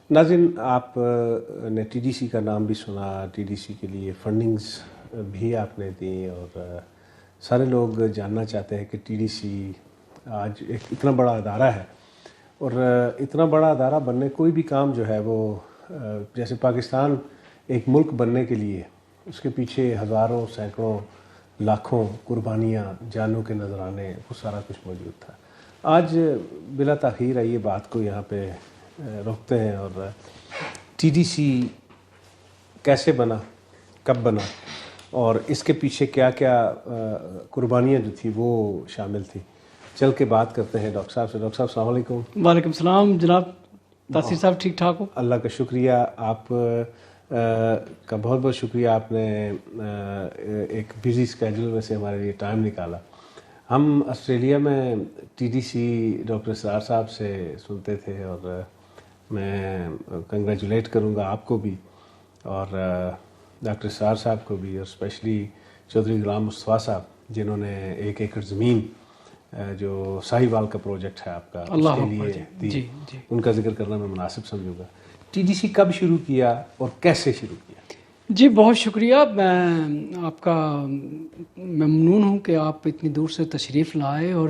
ناظرین، آپ نے ٹی ڈی سی کا نام بھی سنا، ٹی ڈی سی کے لیے فنڈنگز بھی آپ نے دی، اور سارے لوگ جاننا چاہتے ہیں کہ ٹی ڈی سی آج ایک اتنا بڑا ادارہ ہے، اور اتنا بڑا ادارہ بننے کوئی بھی کام جو ہے وہ جیسے پاکستان ایک ملک بننے کے لیے اس کے پیچھے ہزاروں سینکڑوں لاکھوں قربانیاں، جانوں کے نذرانے، وہ سارا کچھ موجود تھا۔ آج بلا تاخیر آئیے بات کو یہاں پہ روکتے ہیں، اور ٹی ڈی سی کیسے بنا، کب بنا، اور اس کے پیچھے کیا کیا قربانیاں جو تھی وہ شامل تھی، چل کے بات کرتے ہیں ڈاکٹر صاحب سے۔ ڈاکٹر صاحب السلام علیکم۔ وعلیکم السلام جناب تاثیر صاحب، ٹھیک ٹھاک ہو؟ اللہ کا شکریہ، آپ کا بہت بہت شکریہ، آپ نے ایک بزی اسکیجول میں سے ہمارے لیے ٹائم نکالا۔ ہم آسٹریلیا میں ٹی ڈی سی ڈاکٹر اسرار صاحب سے سنتے تھے، اور میں کنگریچولیٹ کروں گا آپ کو بھی اور ڈاکٹر اسرار صاحب کو بھی، اور اسپیشلی چودھری غلام مصطفیٰ صاحب جنہوں نے 1 ایکڑ زمین جو ساہیوال کا پروجیکٹ ہے آپ کا اس کے لیے دی، ان کا ذکر کرنا میں مناسب سمجھوں گا۔ ٹی ڈی سی کب شروع کیا اور کیسے شروع کیا؟ جی بہت شکریہ، میں آپ کا ممنون ہوں کہ آپ اتنی دور سے تشریف لائے، اور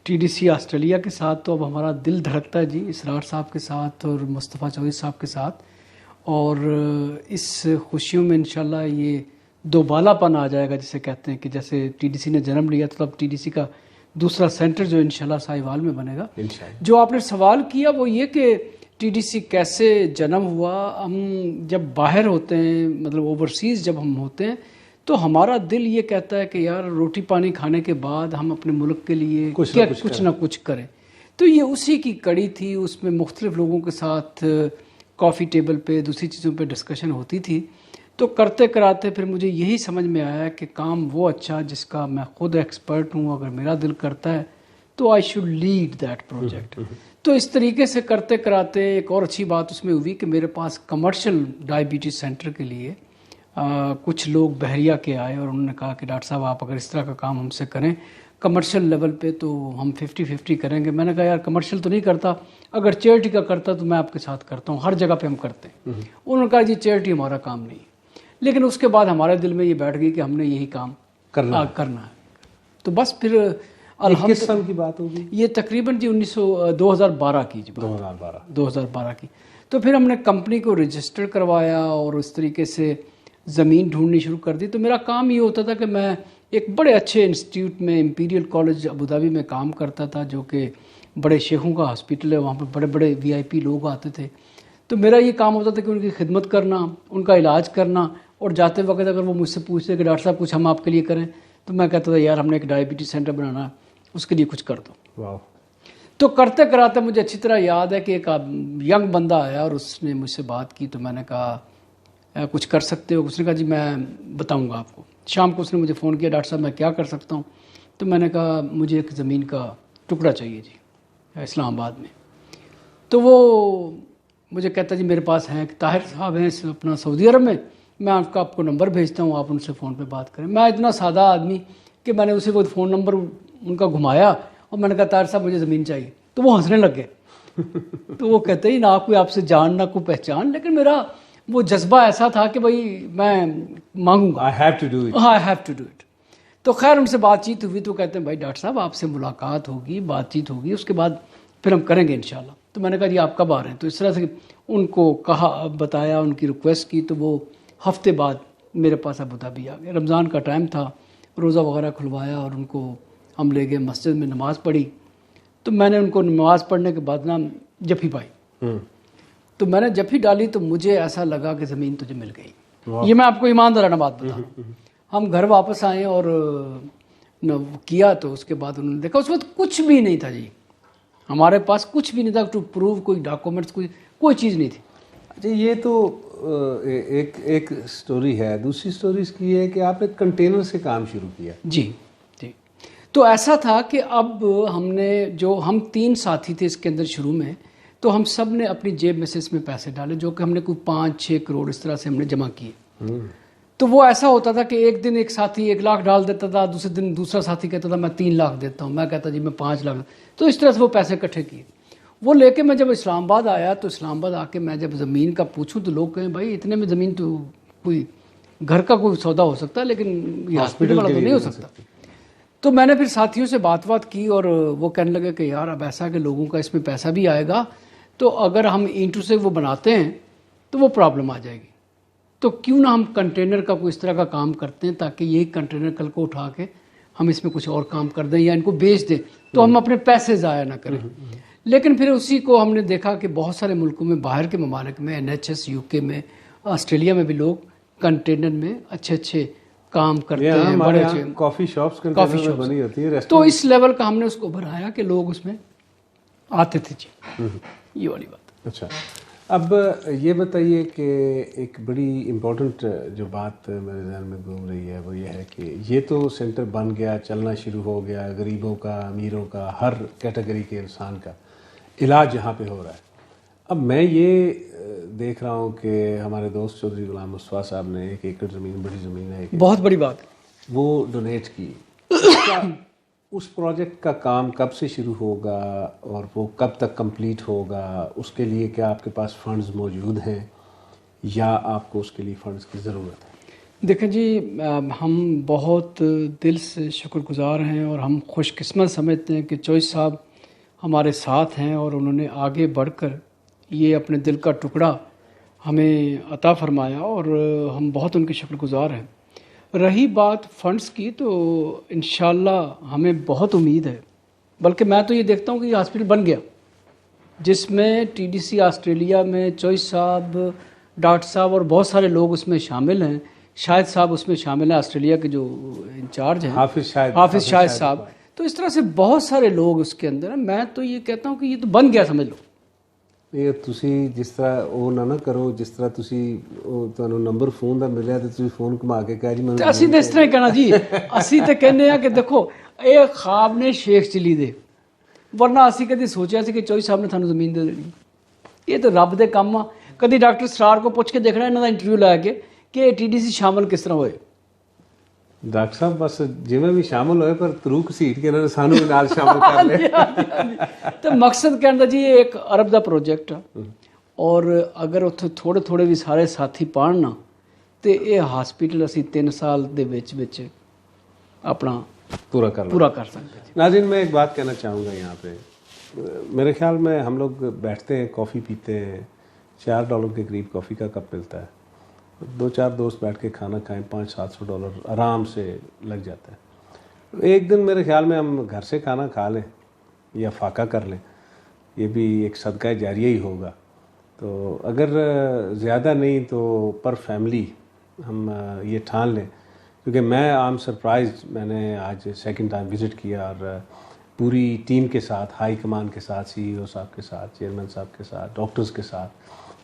ٹی ڈی سی آسٹریلیا کے ساتھ تو اب ہمارا دل دھڑکتا ہے جی، اسرار صاحب کے ساتھ اور مصطفیٰ چودھری صاحب کے ساتھ، اور اس خوشیوں میں انشاءاللہ یہ دوبالا پن آ جائے گا، جسے کہتے ہیں کہ جیسے ٹی ڈی سی نے جنم لیا تو اب ٹی ڈی سی کا دوسرا سینٹر جو انشاءاللہ ساہیوال میں بنے گا۔ جو آپ نے سوال کیا وہ یہ کہ ٹی ڈی سی کیسے جنم ہوا۔ ہم جب باہر ہوتے ہیں، مطلب اوورسیز جب ہم ہوتے ہیں، تو ہمارا دل یہ کہتا ہے کہ یار روٹی پانی کھانے کے بعد ہم اپنے ملک کے لیے کچھ نہ کچھ کریں۔ تو یہ اسی کی کڑی تھی، اس میں مختلف لوگوں کے ساتھ کافی ٹیبل پہ دوسری چیزوں پہ ڈسکشن ہوتی تھی، تو کرتے کراتے پھر مجھے یہی سمجھ میں آیا کہ کام وہ اچھا جس کا میں خود ایکسپرٹ ہوں، اگر میرا دل کرتا ہے تو I should lead that project. تو اس طریقے سے کرتے کراتے ایک اور اچھی بات اس میں ہوئی کہ میرے پاس کمرشل ڈائبٹیز سینٹر کے لیے کچھ لوگ بحریہ کے آئے، اور انہوں نے کہا کہ ڈاکٹر صاحب آپ اگر اس طرح کا کام ہم سے کریں کمرشل لیول پہ تو ہم 50-50 کریں گے۔ میں نے کہا یار کمرشل تو نہیں کرتا، اگر چیریٹی کا کرتا تو میں آپ کے ساتھ کرتا ہوں، ہر جگہ پہ ہم کرتے ہیں۔ انہوں نے کہا جی چیریٹی ہمارا کام نہیں، لیکن اس کے بعد ہمارے دل میں یہ بیٹھ گئی کہ ہم نے یہی کام کرنا ہے۔ تو بس پھر کس سال کی بات ہوگی یہ؟ تقریباً جی 2012 کی، جی 2012 کی۔ تو پھر ہم نے کمپنی کو رجسٹر کروایا اور اس طریقے سے زمین ڈھونڈنی شروع کر دی۔ تو میرا کام یہ ہوتا تھا کہ میں ایک بڑے اچھے انسٹیٹیوٹ میں امپیریل کالج ابوظہبی میں کام کرتا تھا، جو کہ بڑے شیخوں کا ہاسپٹل ہے، وہاں پہ بڑے بڑے VIP لوگ آتے تھے۔ تو میرا یہ کام ہوتا تھا کہ ان کی خدمت کرنا، ان کا علاج کرنا، اور جاتے وقت اگر وہ مجھ سے پوچھتے کہ ڈاکٹر صاحب کچھ ہم آپ کے لیے کریں، تو میں کہتا تھا یار ہم نے ایک ڈائبٹیز سینٹر بنانا ہے، اس کے لیے کچھ کر دو۔ تو کرتے کراتے مجھے اچھی طرح یاد ہے کہ ایک ینگ بندہ آیا اور اس نے مجھ سے بات کی، تو میں نے کہا کچھ کر سکتے ہو؟ اس نے کہا جی میں بتاؤں گا آپ کو۔ شام کو اس نے مجھے فون کیا، ڈاکٹر صاحب میں کیا کر سکتا ہوں؟ تو میں نے کہا مجھے ایک زمین کا ٹکڑا چاہیے جی اسلام آباد میں۔ تو وہ مجھے کہتا جی میرے پاس ہیں، طاہر صاحب ہیں اپنا سعودی عرب میں، میں آپ کو نمبر بھیجتا ہوں، آپ ان سے فون پہ بات کریں۔ میں اتنا سادہ آدمی کہ میں نے اسے وہ فون نمبر ان کا گھمایا اور میں نے کہا طاہر صاحب مجھے زمین چاہیے، تو وہ ہنسنے لگ گئے۔ تو وہ کہتے ہی نہ کوئی آپ سے جان نہ کوئی پہچان، لیکن میرا وہ جذبہ ایسا تھا کہ بھائی میں مانگوں گا، I have to do it۔ تو خیر ان سے بات چیت ہوئی، تو کہتے ہیں بھائی ڈاکٹر صاحب آپ سے ملاقات ہوگی، بات چیت ہوگی، اس کے بعد پھر ہم کریں گے انشاءاللہ۔ تو میں نے کہا جی آپ کب آ رہے ہیں؟ تو اس طرح سے ان کو کہا، بتایا، ان کی ریکویسٹ کی، تو وہ ہفتے بعد میرے پاس ابوظہبی آ گئے۔ رمضان کا ٹائم تھا، روزہ وغیرہ کھلوایا اور ان کو ہم لے گئے مسجد میں، نماز پڑھی۔ تو میں نے ان کو نماز پڑھنے کے بعد جفی پائی، تو میں نے جفی ڈالی تو مجھے ایسا لگا کہ زمین تجھے مل گئی۔ یہ میں آپ کو ایماندارانہ بات بتا رہا ہوں۔ ہم گھر واپس آئے اور کیا، تو اس کے بعد انہوں نے دیکھا اس وقت کچھ بھی نہیں تھا جی، ہمارے پاس کچھ بھی نہیں تھا ٹو پروو، کوئی ڈاکومنٹس، کوئی چیز نہیں تھی۔ اچھا یہ تو ایک سٹوری ہے، دوسری سٹوری اس کی ہے کہ آپ نے کنٹینر سے کام شروع کیا۔ جی جی، تو ایسا تھا کہ اب ہم 3 ساتھی تھے اس کے اندر شروع میں، تو ہم سب نے اپنی جیب میں سے اس میں پیسے ڈالے، جو کہ ہم نے کوئی 5-6 کروڑ اس طرح سے ہم نے جمع کیے۔ تو وہ ایسا ہوتا تھا کہ ایک دن ایک ساتھی 1 لاکھ ڈال دیتا تھا، دوسرے دن دوسرا ساتھی کہتا تھا میں 3 لاکھ دیتا ہوں، میں کہتا جی میں 5 لاکھ، تو اس طرح سے وہ پیسے اکٹھے کیے۔ وہ لے کے میں جب اسلام آباد آیا تو اسلام آباد آ کے میں جب زمین کا پوچھوں تو لوگ کہیں بھائی اتنے میں زمین تو کوئی گھر کا کوئی سودا ہو سکتا ہے لیکن یہ ہاسپٹل والا تو نہیں ہو سکتا. تو میں نے پھر ساتھیوں سے بات کی اور وہ کہنے لگے کہ یار اب ایسا کہ لوگوں کا اس میں پیسہ بھی آئے گا تو اگر ہم اینٹوں سے وہ بناتے ہیں تو وہ پرابلم آ جائے گی, تو کیوں نہ ہم کنٹینر کا کوئی اس طرح کا کام کرتے ہیں تاکہ یہی کنٹینر کل کو اٹھا کے ہم اس میں کچھ اور کام کر دیں یا ان کو بیچ دیں تو ہم اپنے پیسے ضائع نہ کریں. لیکن پھر اسی کو ہم نے دیکھا کہ بہت سارے ملکوں میں, باہر کے ممالک میں, NHS UK میں, آسٹریلیا میں بھی لوگ کنٹینر میں اچھے کام کرتے ہیں, بڑے اچھے کافی شاپس بنی ہوتی ہے. تو اس لیول کا ہم نے اس کو بنایا کہ لوگ اس میں آتے تھے. جی یہ والی بات. اچھا, اب یہ بتائیے کہ ایک بڑی امپورٹنٹ جو بات میرے ذہن میں گھوم رہی ہے وہ یہ ہے کہ یہ تو سینٹر بن گیا, چلنا شروع ہو گیا, غریبوں کا, امیروں کا, ہر کیٹیگری کے انسان کا علاج یہاں پہ ہو رہا ہے. اب میں یہ دیکھ رہا ہوں کہ ہمارے دوست چودھری غلام مصطفیٰ صاحب نے 1 ایکڑ زمین, بڑی زمین ہے, بہت بڑی بات, وہ ڈونیٹ کی. اس پروجیکٹ کا کام کب سے شروع ہوگا اور وہ کب تک کمپلیٹ ہوگا؟ اس کے لیے کیا آپ کے پاس فنڈز موجود ہیں یا آپ کو اس کے لیے فنڈز کی ضرورت ہے؟ دیکھیں جی, ہم بہت دل سے شکر گزار ہیں اور ہم خوش قسمت سمجھتے ہیں کہ چوہدری صاحب ہمارے ساتھ ہیں اور انہوں نے آگے بڑھ کر یہ اپنے دل کا ٹکڑا ہمیں عطا فرمایا اور ہم بہت ان کے شکر گزار ہیں. رہی بات فنڈز کی تو انشاءاللہ ہمیں بہت امید ہے, بلکہ میں تو یہ دیکھتا ہوں کہ یہ ہاسپٹل بن گیا جس میں TDC آسٹریلیا میں چوہدری صاحب, ڈاکٹر صاحب اور بہت سارے لوگ اس میں شامل ہیں. شاہد صاحب اس میں شامل ہیں, آسٹریلیا کے جو انچارج ہیں, حافظ شاہد صاحب. تو اس طرح سے بہت سارے لوگ اس کے اندر ہیں. میں تو یہ کہتا ہوں کہ یہ تو بن گیا سمجھ لو. یہ تسی جس طرح وہ نہ کرو, جس طرح تسی تانوں نمبر فون دا ملیا تے تسی فون گھما کے کہا جی میں اسی تے اس طرح کہنا جی, اسی تے کہنے ہیں کہ دیکھو اے خواب نے شیخ چلی دے, ورنہ اسی کدی سوچیا سی کہ چوہدری صاحب نے تھانوں زمین دے دینی. یہ تو رب دے کام آ. کدی ڈاکٹر سرار کو پوچھ کے دیکھنا انہاں دا انٹرویو لے کے کہ TDC شامل کس طرح ہوئے. ڈاکٹر صاحب بس جویں بھی شامل ہوئے پر ترو گھسیٹ کے انہوں نے سانو بھی نال شامل کر لیا. تو مقصد کہنا جی یہ 1 ارب دا پروجیکٹ ہے اور اگر اتنے تھوڑے بھی سارے ساتھی پڑھن نا تو یہ ہاسپٹل اسی 3 سال دے وچ اپنا پورا کر سکتے ہیں. ناظرین میں ایک بات کہنا چاہوں گا یہاں پہ. میرے خیال میں ہم لوگ بیٹھتے ہیں, کافی پیتے ہیں, $4 کے قریب کافی کا کپ ملتا ہے. 2-4 دوست بیٹھ کے کھانا کھائیں, $500-700 آرام سے لگ جاتا ہے. ایک دن میرے خیال میں ہم گھر سے کھانا کھا لیں یا فاقہ کر لیں, یہ بھی ایک صدقہ جاریہ ہی ہوگا. تو اگر زیادہ نہیں تو پر فیملی ہم یہ ٹھان لیں, کیونکہ میں سرپرائز, میں نے آج 2nd ٹائم وزٹ کیا اور پوری ٹیم کے ساتھ, ہائی کمان کے ساتھ, CEO صاحب کے ساتھ, چیئرمین صاحب کے ساتھ, ڈاکٹرز کے ساتھ,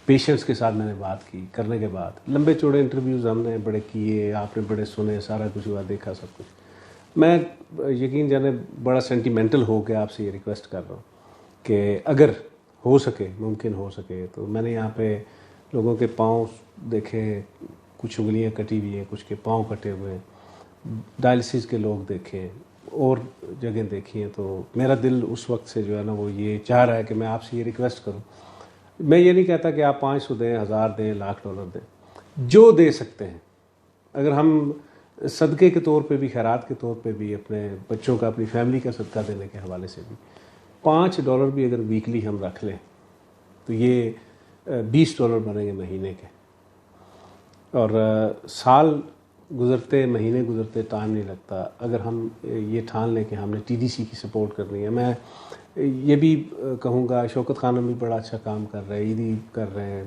پیشنٹس کے ساتھ میں نے بات کی. کرنے کے بعد لمبے چوڑے انٹرویوز ہم نے بڑے کیے, آپ نے بڑے سنے, سارا کچھ ہوا, دیکھا سب کچھ. میں یقین جانے بڑا سینٹیمنٹل ہو کے آپ سے یہ ریکویسٹ کر رہا ہوں کہ اگر ہو سکے, ممکن ہو سکے تو میں نے یہاں پہ لوگوں کے پاؤں دیکھے, کچھ انگلیاں کٹی ہوئی ہیں, کچھ کے پاؤں کٹے ہوئے ہیں, ڈائلسس کے لوگ دیکھیں اور جگہیں دیکھی ہیں. تو میرا دل اس وقت سے جو ہے نا وہ یہ چاہ رہا ہے کہ میں آپ سے یہ ریکویسٹ کروں. میں یہ نہیں کہتا کہ آپ 500 دیں, 1000 دیں, $1,00,000 دیں, جو دے سکتے ہیں. اگر ہم صدقے کے طور پہ بھی, خیرات کے طور پہ بھی, اپنے بچوں کا, اپنی فیملی کا صدقہ دینے کے حوالے سے بھی $5 بھی اگر ویکلی ہم رکھ لیں تو یہ $20 بنیں گے مہینے کے. اور سال گزرتے, مہینے گزرتے ٹائم نہیں لگتا اگر ہم یہ ٹھان لیں کہ ہم نے TDC کی سپورٹ کرنی ہے. میں یہ بھی کہوں گا شوکت خانم بھی بڑا اچھا کام کر رہے ہیں, عیدی کر رہے ہیں,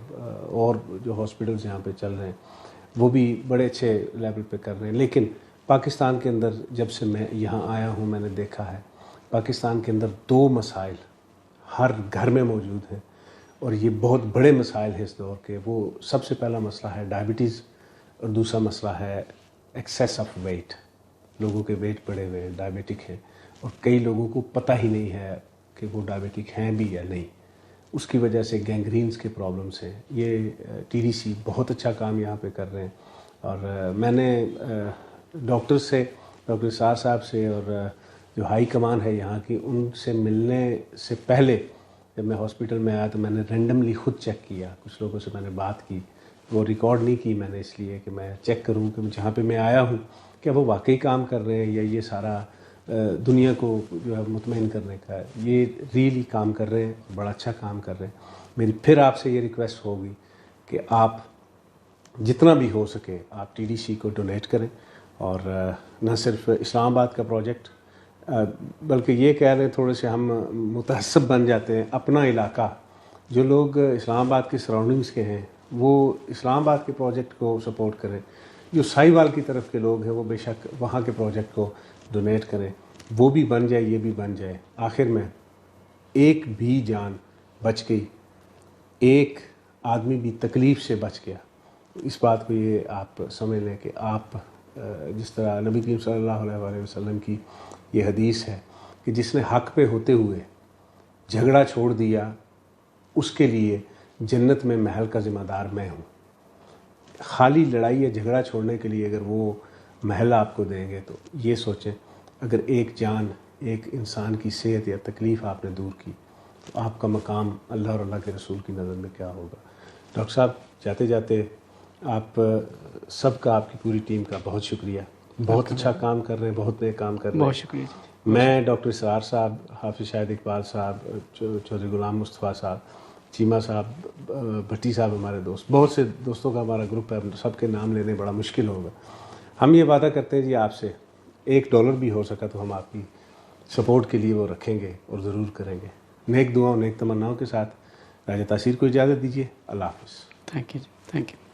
اور جو ہاسپٹلز یہاں پہ چل رہے ہیں وہ بھی بڑے اچھے لیول پہ کر رہے ہیں. لیکن پاکستان کے اندر جب سے میں یہاں آیا ہوں میں نے دیکھا ہے پاکستان کے اندر 2 مسائل ہر گھر میں موجود ہیں اور یہ بہت بڑے مسائل ہیں اس دور کے. وہ سب سے پہلا مسئلہ ہے ڈائبٹیز اور دوسرا مسئلہ ہے ایکسیس آف ویٹ. لوگوں کے ویٹ بڑے ہوئے ہیں, ڈائبیٹک ہیں, اور کئی لوگوں کو پتہ ہی نہیں ہے کہ وہ ڈائبیٹک ہیں بھی یا نہیں. اس کی وجہ سے گینگرینز کے پرابلمس ہیں. یہ TDC بہت اچھا کام یہاں پہ کر رہے ہیں. اور میں نے ڈاکٹر سے, ڈاکٹر سار صاحب سے اور جو ہائی کمان ہے یہاں کی, ان سے ملنے سے پہلے جب میں ہاسپٹل میں آیا تو میں نے رینڈملی خود چیک کیا, کچھ لوگوں سے میں نے بات کی, وہ ریکارڈ نہیں کی میں نے اس لیے کہ میں چیک کروں کہ جہاں پہ میں آیا ہوں کیا وہ واقعی کام کر رہے ہیں یا یہ سارا دنیا کو جو ہے مطمئن کرنے کا ہے. یہ ریئلی کام کر رہے ہیں, بڑا اچھا کام کر رہے ہیں. میری پھر آپ سے یہ ریکویسٹ ہوگی کہ آپ جتنا بھی ہو سکے آپ TDC کو ڈونیٹ کریں, اور نہ صرف اسلام آباد کا پروجیکٹ بلکہ یہ کہہ رہے ہیں تھوڑے سے ہم متعصب بن جاتے ہیں, اپنا علاقہ جو لوگ اسلام آباد کے سراؤنڈنگس کے ہیں وہ اسلام آباد کے پروجیکٹ کو سپورٹ کریں, جو ساہیوال کی طرف کے لوگ ہیں وہ بے شک وہاں کے پروجیکٹ کو ڈونیٹ کریں, وہ بھی بن جائے یہ بھی بن جائے. آخر میں ایک بھی جان بچ گئی, ایک آدمی بھی تکلیف سے بچ گیا. اس بات کو یہ آپ سمجھ لیں کہ آپ جس طرح نبی کریم صلی اللہ علیہ وسلم کی یہ حدیث ہے کہ جس نے حق پہ ہوتے ہوئے جھگڑا چھوڑ دیا اس کے لیے جنت میں محل کا ذمہ دار میں ہوں. خالی لڑائی یا جھگڑا چھوڑنے کے لیے اگر وہ محل آپ کو دیں گے تو یہ سوچیں اگر ایک جان ایک انسان کی صحت یا تکلیف آپ نے دور کی تو آپ کا مقام اللہ اور اللہ کے رسول کی نظر میں کیا ہوگا. ڈاکٹر صاحب جاتے جاتے آپ سب کا آپ کی پوری ٹیم کا بہت شکریہ, بہت اچھا کام کر رہے ہیں, بہت نئے کام کر رہے ہیں. بہت شکریہ. میں ڈاکٹر اسرار صاحب, حافظ شاہد اقبال صاحب, چودھری غلام مصطفیٰ صاحب, چیمہ صاحب, بھٹی صاحب ہمارے دوست, بہت سے دوستوں کا ہمارا گروپ ہے, سب کے نام لینے بڑا مشکل ہوگا. ہم یہ وعدہ کرتے ہیں جی آپ سے $1 بھی ہو سکا تو ہم آپ کی سپورٹ کے لیے وہ رکھیں گے اور ضرور کریں گے. نیک دعاؤں نیک تمناؤں کے ساتھ راجہ تاثیر کو اجازت دیجیے. اللہ حافظ. Thank you.